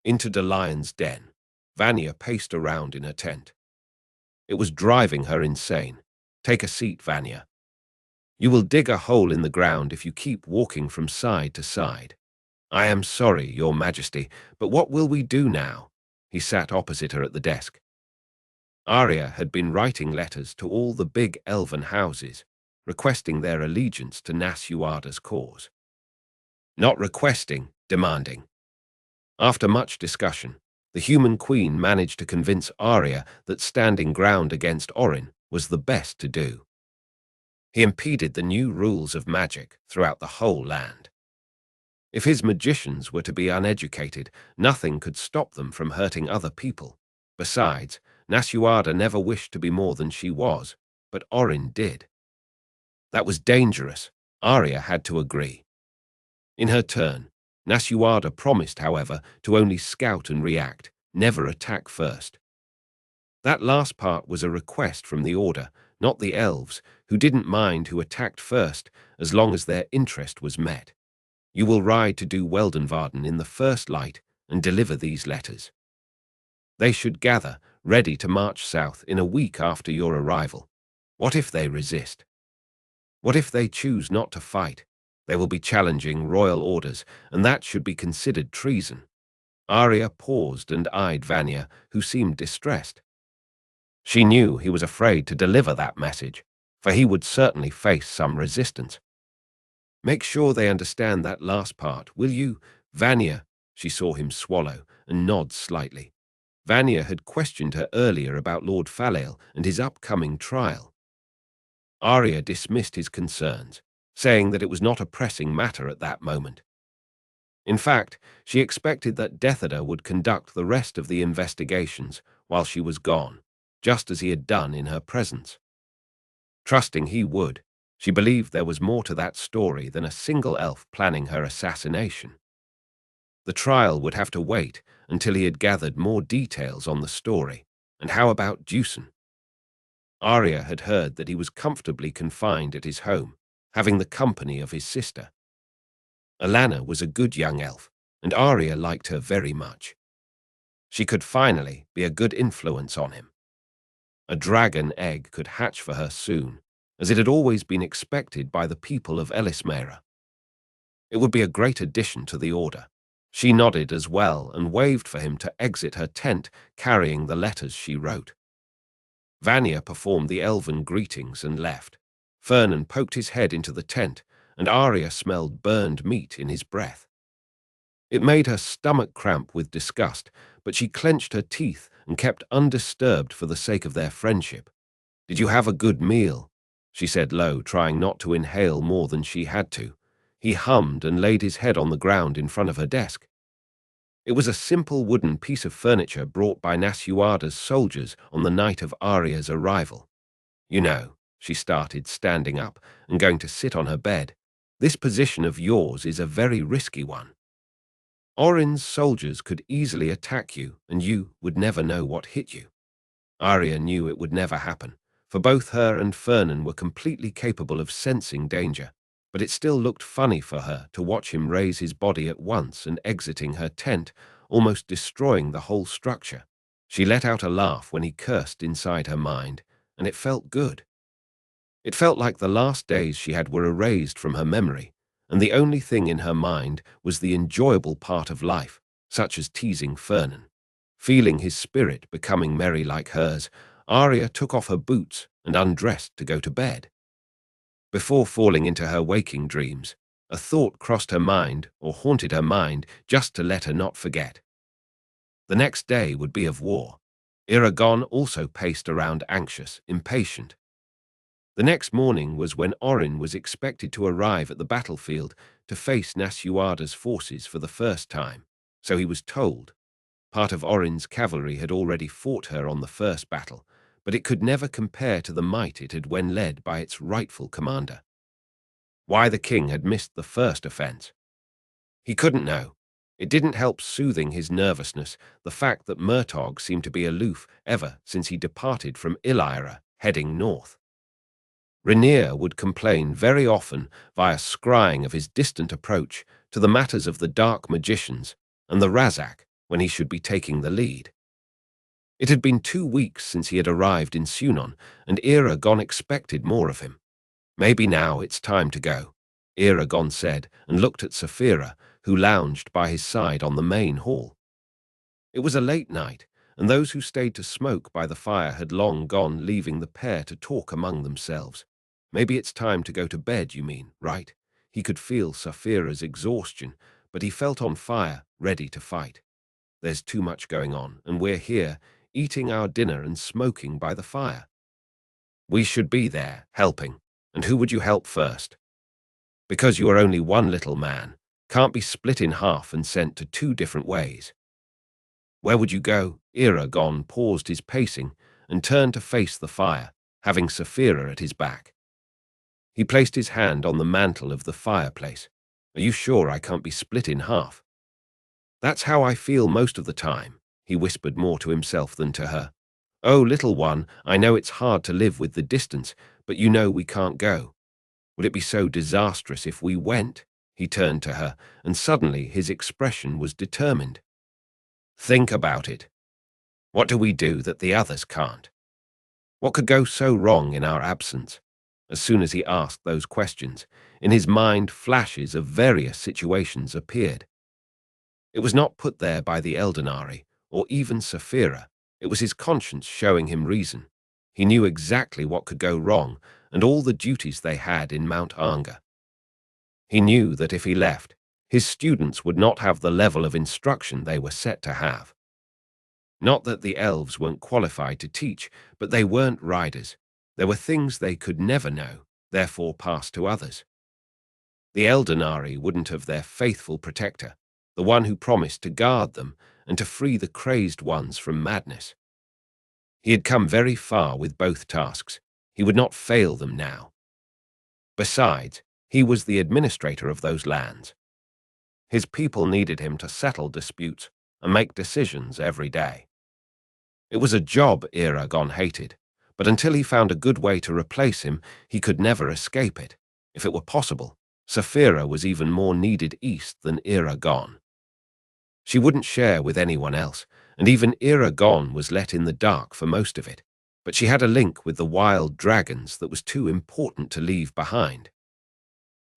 Into the lion's den, Vanya paced around in her tent. It was driving her insane. Take a seat, Vanya. You will dig a hole in the ground if you keep walking from side to side. I am sorry, Your Majesty, but what will we do now? He sat opposite her at the desk. Arya had been writing letters to all the big elven houses, requesting their allegiance to Nasuada's cause. Not requesting, demanding. After much discussion, the human queen managed to convince Arya that standing ground against Orin was the best to do. He impeded the new rules of magic throughout the whole land. If his magicians were to be uneducated, nothing could stop them from hurting other people. Besides, Nasuada never wished to be more than she was, but Orin did. That was dangerous. Arya had to agree. In her turn, Nasuada promised, however, to only scout and react, never attack first. That last part was a request from the Order, not the elves, who didn't mind who attacked first as long as their interest was met. You will ride to do Weldenvarden in the first light and deliver these letters. They should gather, ready to march south in a week after your arrival. What if they resist? What if they choose not to fight? They will be challenging royal orders, and that should be considered treason. Arya paused and eyed Vanya, who seemed distressed. She knew he was afraid to deliver that message, for he would certainly face some resistance. Make sure they understand that last part, will you, Vanya? She saw him swallow and nod slightly. Vanya had questioned her earlier about Lord Falael and his upcoming trial. Arya dismissed his concerns, saying that it was not a pressing matter at that moment. In fact, she expected that Deathada would conduct the rest of the investigations while she was gone, just as he had done in her presence. Trusting he would, she believed there was more to that story than a single elf planning her assassination. The trial would have to wait until he had gathered more details on the story. And how about Deucen? Arya had heard that he was comfortably confined at his home, having the company of his sister. Alanna was a good young elf, and Arya liked her very much. She could finally be a good influence on him. A dragon egg could hatch for her soon, as it had always been expected by the people of Elismera. It would be a great addition to the Order. She nodded as well and waved for him to exit her tent, carrying the letters she wrote. Vanya performed the elven greetings and left. Fernan poked his head into the tent, and Arya smelled burned meat in his breath. It made her stomach cramp with disgust, but she clenched her teeth and kept undisturbed for the sake of their friendship. "Did you have a good meal?" she said low, trying not to inhale more than she had to. He hummed and laid his head on the ground in front of her desk. It was a simple wooden piece of furniture brought by Nasuada's soldiers on the night of Arya's arrival. "You know," she started, standing up and going to sit on her bed, "this position of yours is a very risky one. Orin's soldiers could easily attack you, and you would never know what hit you." Arya knew it would never happen, for both her and Fernan were completely capable of sensing danger, but it still looked funny for her to watch him raise his body at once and exiting her tent, almost destroying the whole structure. She let out a laugh when he cursed inside her mind, and it felt good. It felt like the last days she had were erased from her memory, and the only thing in her mind was the enjoyable part of life, such as teasing Fernan. Feeling his spirit becoming merry like hers, Arya took off her boots and undressed to go to bed. Before falling into her waking dreams, a thought crossed her mind or haunted her mind just to let her not forget. The next day would be of war. Eragon also paced around anxious, impatient. The next morning was when Orin was expected to arrive at the battlefield to face Nasuada's forces for the first time, so he was told. Part of Orin's cavalry had already fought her on the first battle, but it could never compare to the might it had when led by its rightful commander. Why the king had missed the first offense? He couldn't know. It didn't help soothing his nervousness, the fact that Murtagh seemed to be aloof ever since he departed from Illyra, heading north. Rhaenyra would complain very often via scrying of his distant approach to the matters of the dark magicians and the Razak, when he should be taking the lead. It had been 2 weeks since he had arrived in Sunon, and Eragon expected more of him. Maybe now it's time to go, Eragon said, and looked at Saphira, who lounged by his side on the main hall. It was a late night, and those who stayed to smoke by the fire had long gone, leaving the pair to talk among themselves. Maybe it's time to go to bed, you mean, right? He could feel Saphira's exhaustion, but he felt on fire, ready to fight. There's too much going on, and we're here, eating our dinner and smoking by the fire. We should be there, helping. And who would you help first? Because you are only one little man, can't be split in half and sent to 2 different ways. Where would you go? Eragon paused his pacing and turned to face the fire, having Saphira at his back. He placed his hand on the mantel of the fireplace. Are you sure I can't be split in half? That's how I feel most of the time, he whispered more to himself than to her. Oh, little one, I know it's hard to live with the distance, but you know we can't go. Would it be so disastrous if we went? He turned to her, and suddenly his expression was determined. Think about it. What do we do that the others can't? What could go so wrong in our absence? As soon as he asked those questions, in his mind flashes of various situations appeared. It was not put there by the Eldenari, or even Saphira. It was his conscience showing him reason. He knew exactly what could go wrong, and all the duties they had in Mount Anga. He knew that if he left, his students would not have the level of instruction they were set to have. Not that the elves weren't qualified to teach, but they weren't riders. There were things they could never know, therefore pass to others. The Eldenari wouldn't have their faithful protector, the one who promised to guard them and to free the crazed ones from madness. He had come very far with both tasks. He would not fail them now. Besides, he was the administrator of those lands. His people needed him to settle disputes and make decisions every day. It was a job Eragon hated, but until he found a good way to replace him, he could never escape it. If it were possible, Saphira was even more needed east than Eragon. She wouldn't share with anyone else, and even Eragon was let in the dark for most of it. But she had a link with the wild dragons that was too important to leave behind.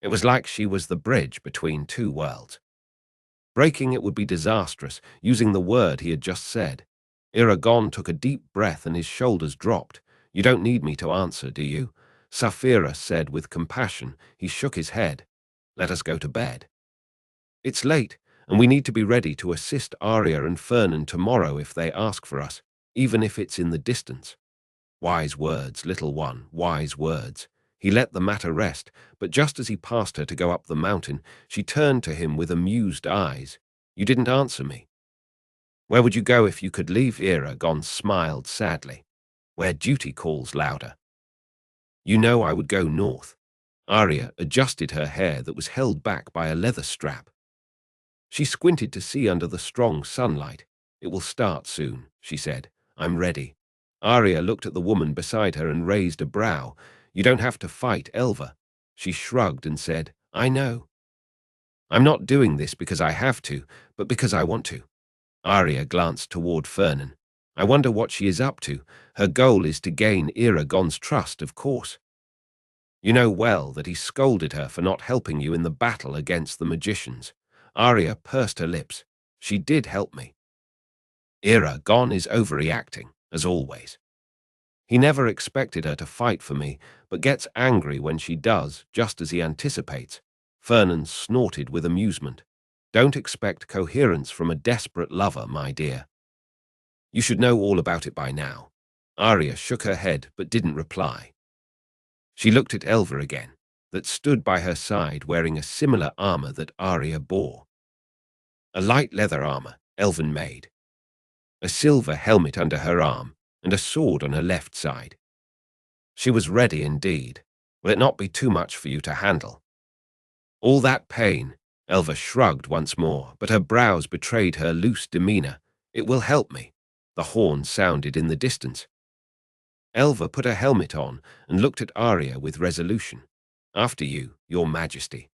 It was like she was the bridge between 2 worlds. Breaking it would be disastrous, using the word he had just said. Eragon took a deep breath and his shoulders dropped. You don't need me to answer, do you? Saphira said with compassion. He shook his head. Let us go to bed. It's late, and we need to be ready to assist Arya and Fernan tomorrow if they ask for us, even if it's in the distance. Wise words, little one, wise words. He let the matter rest, but just as he passed her to go up the mountain, she turned to him with amused eyes. You didn't answer me. Where would you go if you could leave? Eragon smiled sadly. Where duty calls louder. You know I would go north. Arya adjusted her hair that was held back by a leather strap. She squinted to see under the strong sunlight. It will start soon, she said. I'm ready. Arya looked at the woman beside her and raised a brow. You don't have to fight, Elva. She shrugged and said, I know. I'm not doing this because I have to, but because I want to. Arya glanced toward Fernan. I wonder what she is up to. Her goal is to gain Eragon's trust, of course. You know well that he scolded her for not helping you in the battle against the magicians. Arya pursed her lips. She did help me. Eragon is overreacting, as always. He never expected her to fight for me, but gets angry when she does, just as he anticipates. Fernan snorted with amusement. Don't expect coherence from a desperate lover, my dear. You should know all about it by now. Arya shook her head but didn't reply. She looked at Elva again, that stood by her side wearing a similar armor that Arya bore. A light leather armor, elven made. A silver helmet under her arm, and a sword on her left side. She was ready indeed. Will it not be too much for you to handle? All that pain, Elva shrugged once more, but her brows betrayed her loose demeanor. It will help me. The horn sounded in the distance. Elva put her helmet on and looked at Arya with resolution. After you, your majesty.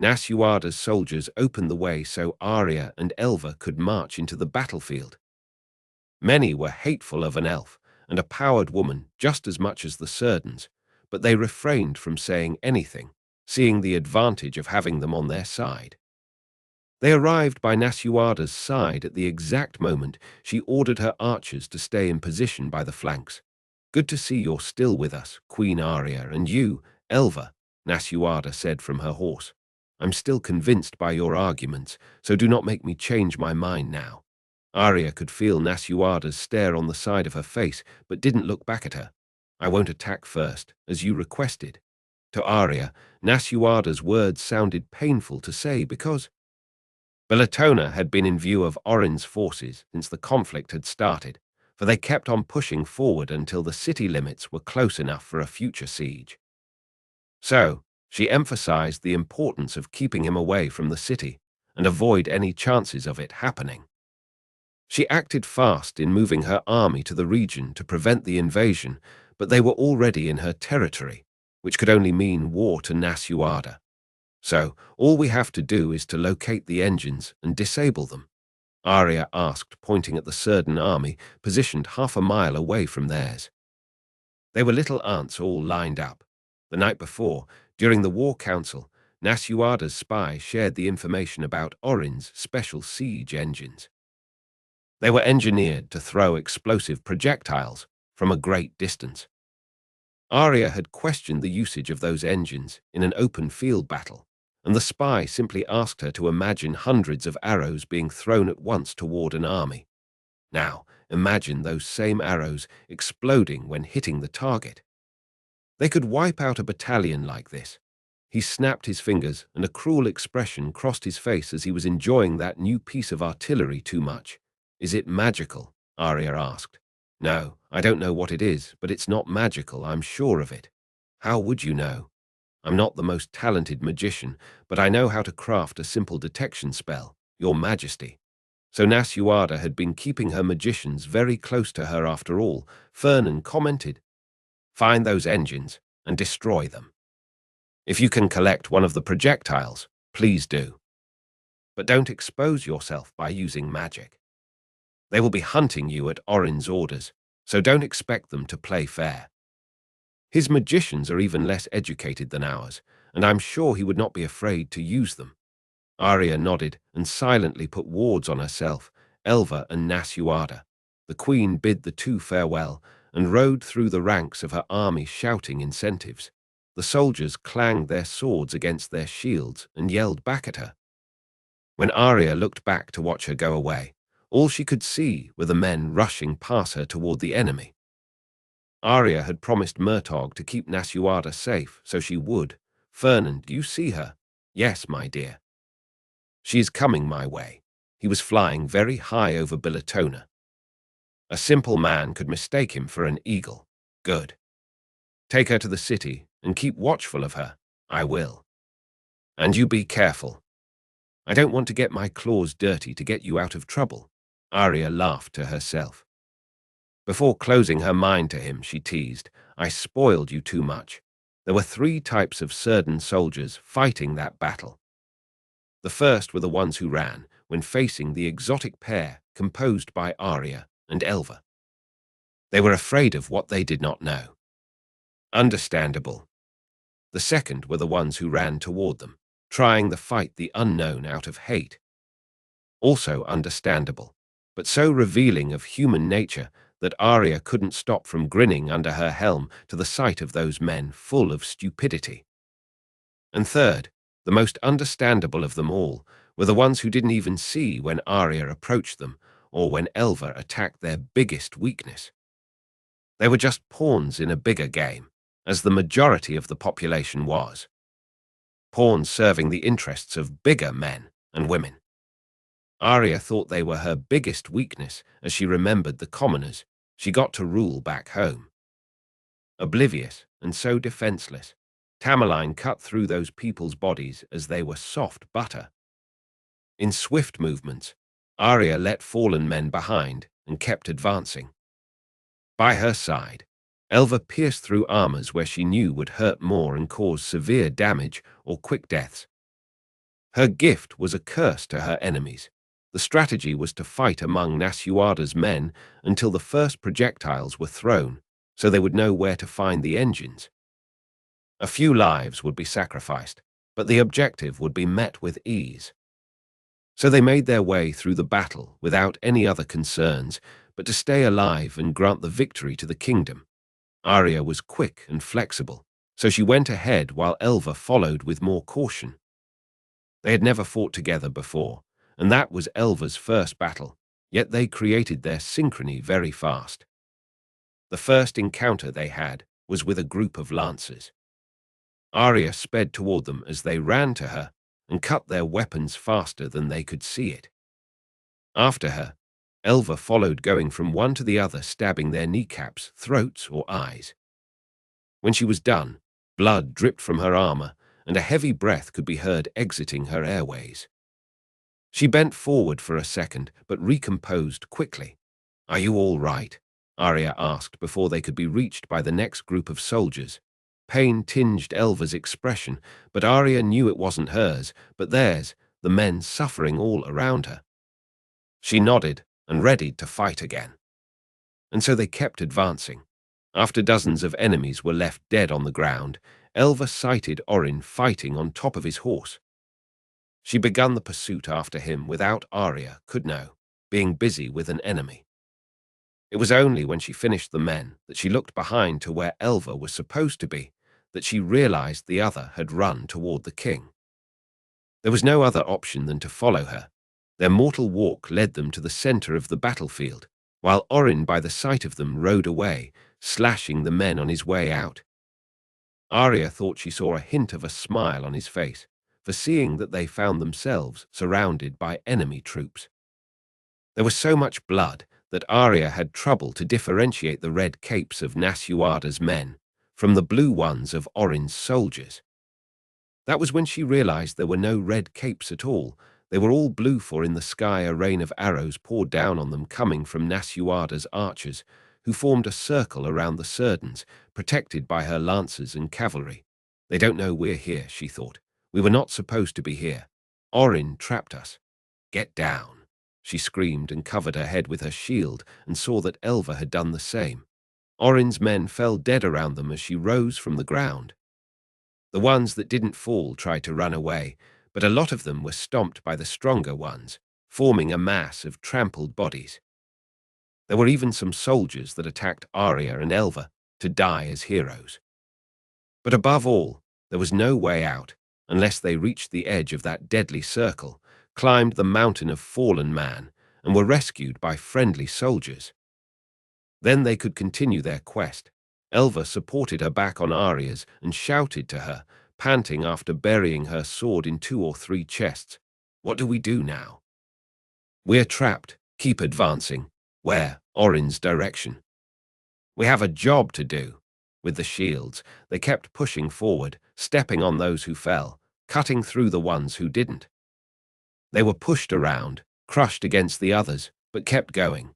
Nasuada's soldiers opened the way so Arya and Elva could march into the battlefield. Many were hateful of an elf and a powered woman just as much as the Surdans, but they refrained from saying anything, seeing the advantage of having them on their side. They arrived by Nasuada's side at the exact moment she ordered her archers to stay in position by the flanks. "Good to see you're still with us, Queen Arya, and you, Elva," Nasuada said from her horse. "I'm still convinced by your arguments, so do not make me change my mind now." Arya could feel Nasuada's stare on the side of her face, but didn't look back at her. "I won't attack first, as you requested." To Arya, Nasuada's words sounded painful to say because Bellatona had been in view of Orin's forces since the conflict had started, for they kept on pushing forward until the city limits were close enough for a future siege. So, she emphasized the importance of keeping him away from the city and avoid any chances of it happening. She acted fast in moving her army to the region to prevent the invasion, but they were already in her territory, which could only mean war to Nasuada. "So, all we have to do is to locate the engines and disable them?" Arya asked, pointing at the Surdan army, positioned half a mile away from theirs. They were little ants all lined up. The night before, during the war council, Nasuada's spy shared the information about Orin's special siege engines. They were engineered to throw explosive projectiles from a great distance. Arya had questioned the usage of those engines in an open field battle, and the spy simply asked her to imagine hundreds of arrows being thrown at once toward an army. Now, imagine those same arrows exploding when hitting the target. They could wipe out a battalion like this. He snapped his fingers, and a cruel expression crossed his face as he was enjoying that new piece of artillery too much. "Is it magical?" Arya asked. "No, I don't know what it is, but it's not magical, I'm sure of it." "How would you know?" "I'm not the most talented magician, but I know how to craft a simple detection spell, Your Majesty." So Nasuada had been keeping her magicians very close to her after all. Fernan commented, "Find those engines and destroy them. If you can collect one of the projectiles, please do. But don't expose yourself by using magic. They will be hunting you at Orin's orders, so don't expect them to play fair. His magicians are even less educated than ours, and I'm sure he would not be afraid to use them." Arya nodded and silently put wards on herself, Elva and Nasuada. The queen bid the two farewell and rode through the ranks of her army shouting incentives. The soldiers clanged their swords against their shields and yelled back at her. When Arya looked back to watch her go away, all she could see were the men rushing past her toward the enemy. Arya had promised Murtog to keep Nasuada safe, so she would. "Fernan, do you see her?" "Yes, my dear. She is coming my way." He was flying very high over Bellatona. "A simple man could mistake him for an eagle." "Good. Take her to the city and keep watchful of her." "I will. And you be careful. I don't want to get my claws dirty to get you out of trouble." Arya laughed to herself. Before closing her mind to him, she teased, "I spoiled you too much." There were three types of Surdan soldiers fighting that battle. The first were the ones who ran when facing the exotic pair composed by Arya and Elva. They were afraid of what they did not know. Understandable. The second were the ones who ran toward them, trying to fight the unknown out of hate. Also understandable, but so revealing of human nature that Arya couldn't stop from grinning under her helm to the sight of those men full of stupidity. And third, the most understandable of them all, were the ones who didn't even see when Arya approached them or when Elva attacked their biggest weakness. They were just pawns in a bigger game, as the majority of the population was. Pawns serving the interests of bigger men and women. Arya thought they were her biggest weakness as she remembered the commoners she got to rule back home. Oblivious and so defenseless, Tamerlane cut through those people's bodies as they were soft butter. In swift movements, Arya let fallen men behind and kept advancing. By her side, Elva pierced through armors where she knew would hurt more and cause severe damage or quick deaths. Her gift was a curse to her enemies. The strategy was to fight among Nasuada's men until the first projectiles were thrown, so they would know where to find the engines. A few lives would be sacrificed, but the objective would be met with ease. So they made their way through the battle without any other concerns but to stay alive and grant the victory to the kingdom. Arya was quick and flexible, so she went ahead while Elva followed with more caution. They had never fought together before, and that was Elva's first battle, yet they created their synchrony very fast. The first encounter they had was with a group of lancers. Arya sped toward them as they ran to her and cut their weapons faster than they could see it. After her, Elva followed, going from one to the other, stabbing their kneecaps, throats, or eyes. When she was done, blood dripped from her armor, and a heavy breath could be heard exiting her airways. She bent forward for a second, but recomposed quickly. "Are you all right?" Arya asked before they could be reached by the next group of soldiers. Pain tinged Elva's expression, but Arya knew it wasn't hers, but theirs, the men suffering all around her. She nodded and readied to fight again. And so they kept advancing. After dozens of enemies were left dead on the ground, Elva sighted Orin fighting on top of his horse. She began the pursuit after him without Arya could know, being busy with an enemy. It was only when she finished the men that she looked behind to where Elva was supposed to be that she realized the other had run toward the king. There was no other option than to follow her. Their mortal walk led them to the center of the battlefield, while Orin, by the sight of them, rode away, slashing the men on his way out. Arya thought she saw a hint of a smile on his face, for seeing that they found themselves surrounded by enemy troops. There was so much blood that Arya had trouble to differentiate the red capes of Nasuada's men from the blue ones of Orin's soldiers. That was when she realized there were no red capes at all. They were all blue, for in the sky a rain of arrows poured down on them, coming from Nasuada's archers, who formed a circle around the Surdans, protected by her lancers and cavalry. "They don't know we're here," she thought. "We were not supposed to be here. Orin trapped us." "Get down," she screamed and covered her head with her shield, and saw that Elva had done the same. Orin's men fell dead around them as she rose from the ground. The ones that didn't fall tried to run away, but a lot of them were stomped by the stronger ones, forming a mass of trampled bodies. There were even some soldiers that attacked Arya and Elva to die as heroes. But above all, there was no way out unless they reached the edge of that deadly circle, climbed the mountain of fallen man, and were rescued by friendly soldiers. Then they could continue their quest. Elva supported her back on Arya's and shouted to her, panting after burying her sword in 2 or 3 chests. "What do we do now?" "We're trapped. Keep advancing." "Where?" "Orin's direction." "We have a job to do." With the shields, they kept pushing forward, stepping on those who fell, cutting through the ones who didn't. They were pushed around, crushed against the others, but kept going.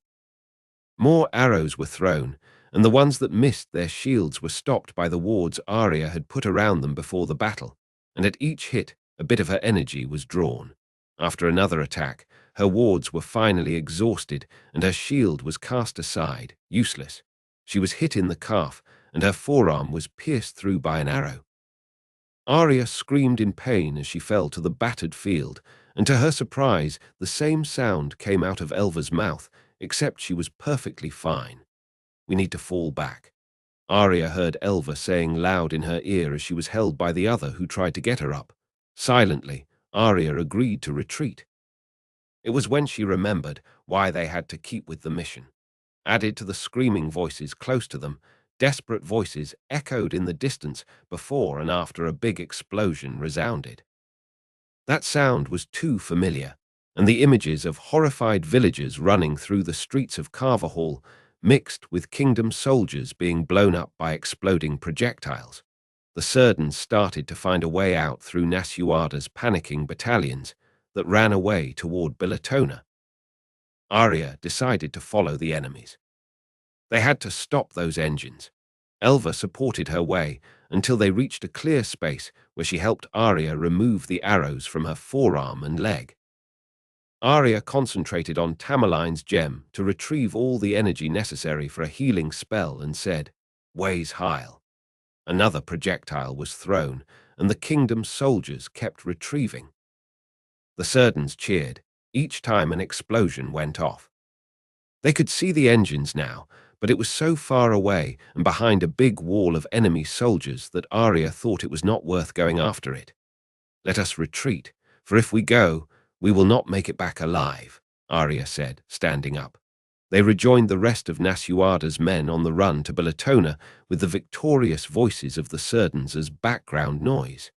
More arrows were thrown, and the ones that missed their shields were stopped by the wards Arya had put around them before the battle, and at each hit, a bit of her energy was drawn. After another attack, her wards were finally exhausted, and her shield was cast aside, useless. She was hit in the calf, and her forearm was pierced through by an arrow. Arya screamed in pain as she fell to the battered field, and to her surprise, the same sound came out of Elva's mouth, except she was perfectly fine. "We need to fall back." Arya heard Elva saying loud in her ear as she was held by the other who tried to get her up. Silently, Arya agreed to retreat. It was when she remembered why they had to keep with the mission. Added to the screaming voices close to them, desperate voices echoed in the distance before and after a big explosion resounded. That sound was too familiar, and the images of horrified villagers running through the streets of Carverhall mixed with kingdom soldiers being blown up by exploding projectiles. The Surdans started to find a way out through Nasuada's panicking battalions that ran away toward Billatona. Arya decided to follow the enemies. They had to stop those engines. Elva supported her way, until they reached a clear space where she helped Arya remove the arrows from her forearm and leg. Arya concentrated on Tamaline's gem to retrieve all the energy necessary for a healing spell and said, "Ways Heil." Another projectile was thrown, and the kingdom's soldiers kept retrieving. The Surdans cheered each time an explosion went off. They could see the engines now, but it was so far away and behind a big wall of enemy soldiers that Arya thought it was not worth going after it. "Let us retreat, for if we go, we will not make it back alive," Arya said, standing up. They rejoined the rest of Nasuada's men on the run to Bellatona with the victorious voices of the Surdans as background noise.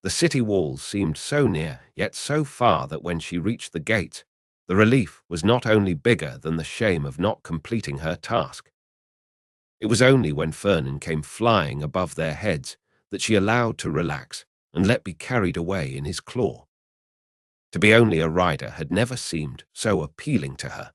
The city walls seemed so near, yet so far that when she reached the gates, the relief was not only bigger than the shame of not completing her task. It was only when Fernan came flying above their heads that she allowed to relax and let be carried away in his claw. To be only a rider had never seemed so appealing to her.